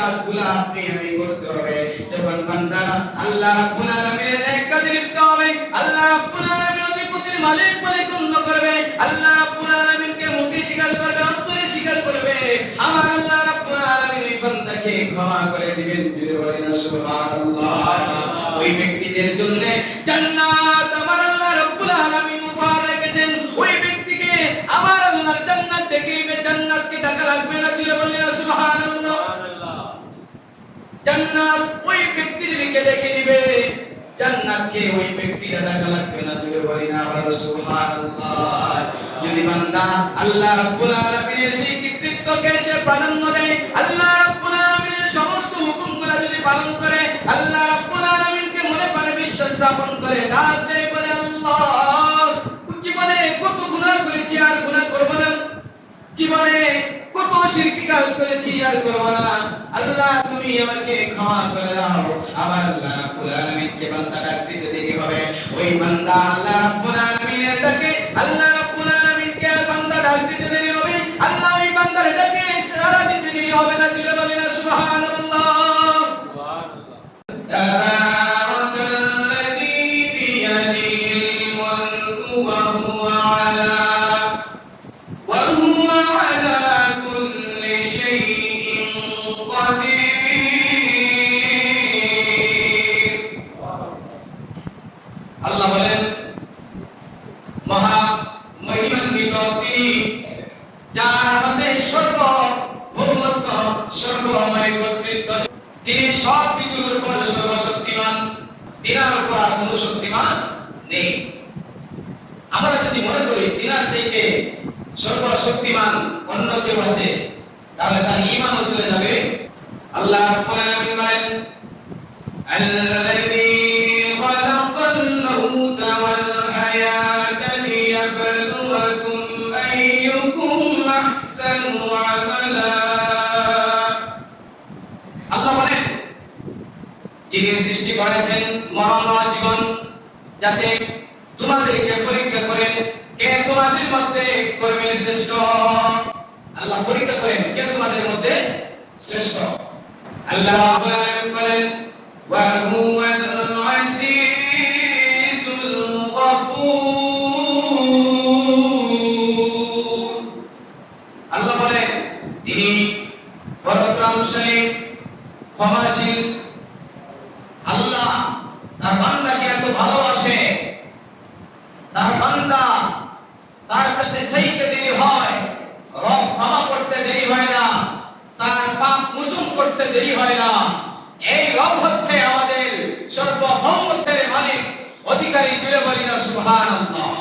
কাজগুলো আপনি আমি করতে হবে। যখন বান্দা আল্লাহ রাব্বুল আলামিনের এক কাজে লিপ্ত হবে, আল্লাহ রাব্বুল আলামিন অধিপতির মালিক পরিপূর্ণ করবে, আল্লাহ রাব্বুল আলামিনকে মুখে স্বীকার করবে, অন্তরে স্বীকার করবে, আমার আল্লাহ রাব্বুল আলামিন ওই বান্দাকে ক্ষমা করে দিবেন। জোরে বলেন সুবহানাল্লাহ। ওই ব্যক্তিদের জন্য জান্নাত আমার আল্লাহ রাব্বুল আলামিন উপহার রেখেছেন। ওই ব্যক্তিকে আমার আল্লাহ জান্নাত দেখিয়ে জান্নাতকে টাকা লাগবে না। জোরে বলেন সুবহানাল্লাহ। জান্নাত ওই ব্যক্তিদেরকে দেখে দিবে, জান্নাতকে ওই ব্যক্তিরা টাকা লাগবে না। জোরে বলেন আবার সুবহানাল্লাহ। যদি বান্দা আল্লাহ রাব্বুল আলামিনের সেই কৃতিত্বকে সে প্রাধান্য দেয়, আল্লাহ রাব্বুল আলামিনের সমস্ত হুকুমগুলো যদি পালন করে, আল্লাহ রাব্বুল আলামিনকে মনে প্রাণে বিশ্বাস স্থাপন করে, ডাক দেয় বলে আল্লাহ জীবনে কত গুনাহ করেছি আর গুনাহ করব না, জীবনে কত শিরকি কাজ করেছি আর করব না, আল্লাহ তুমি আমাকে ক্ষমা করে দাও। আমার আল্লাহ রাব্বুল আলামিনকে বান্দা ডাক দিতে দেরি হবে, ওই বান্দা আল্লাহ রাব্বুল আলামিনের ডাকে আল্লাহ রাব্বুল আলামিনকে বান্দা ডাক দিতে দেরি হবে, আল্লাহ ওই বান্দার ডাকে সাড়া দিতে দেরি হবে না। দিলে বলেন সুবহানাল্লাহ। তাবারাকাল্লাযী বিয়াদিহিল মুলকু ওয়া হুয়া আলা কুল্লি শাইইন কাদির। আল্লাহ বলেন মহা মহিমান্বিত তিনি, যার হাতে সর্বভৌমত্ব, সর্বময় কর্তৃত্ব, তিনি সব কিছুর উপর সর্বশক্তিমান, তিনার উপর আর কোনো শক্তিমান নেই। আমরা যদি মনে করি তিনার চাইতে সর্বশক্তিমান অন্য কেউ আছে, তাহলে তার ঈমানও চলে যাবে। আল্লাহ রাব্বুল আলামিন বলেন আল্লাযী খালাকাল মাউতা ওয়াল হায়াতা লিয়াবলুয়াকুম আইয়ুকুম আহসানু আমালা। আল্লাহ বলেন যিনি সৃষ্টি করেছেন মরণময় জীবন, যাতে তোমাদেরকে পরীক্ষা করেন কে তোমাদের মধ্যে কর্মে শ্রেষ্ঠ। আল্লাহ পরীক্ষা করেন কে তোমাদের মধ্যে শ্রেষ্ঠ। আল্লাহ রাব্বুল আলামিন বলেন ওয়া হুয়াল আজিজুল গফুর। আল্লাহ বলেন তিনি পরাক্রমশালী, ক্ষমাশীল। আল্লাহ তার বান্দাকে এত ভালোবাসে, তার বান্দা তার কাছে চাইতে দেরি হয়, রব ক্ষমা করতে দেরি হয় না, তার পাপ মোচন করতে দেরি হয় না। এই রব হচ্ছে আমাদের সর্বভৌমত্বের মালিক, অধিকারী। জুড়ে বলি না সুবহানাল্লাহ।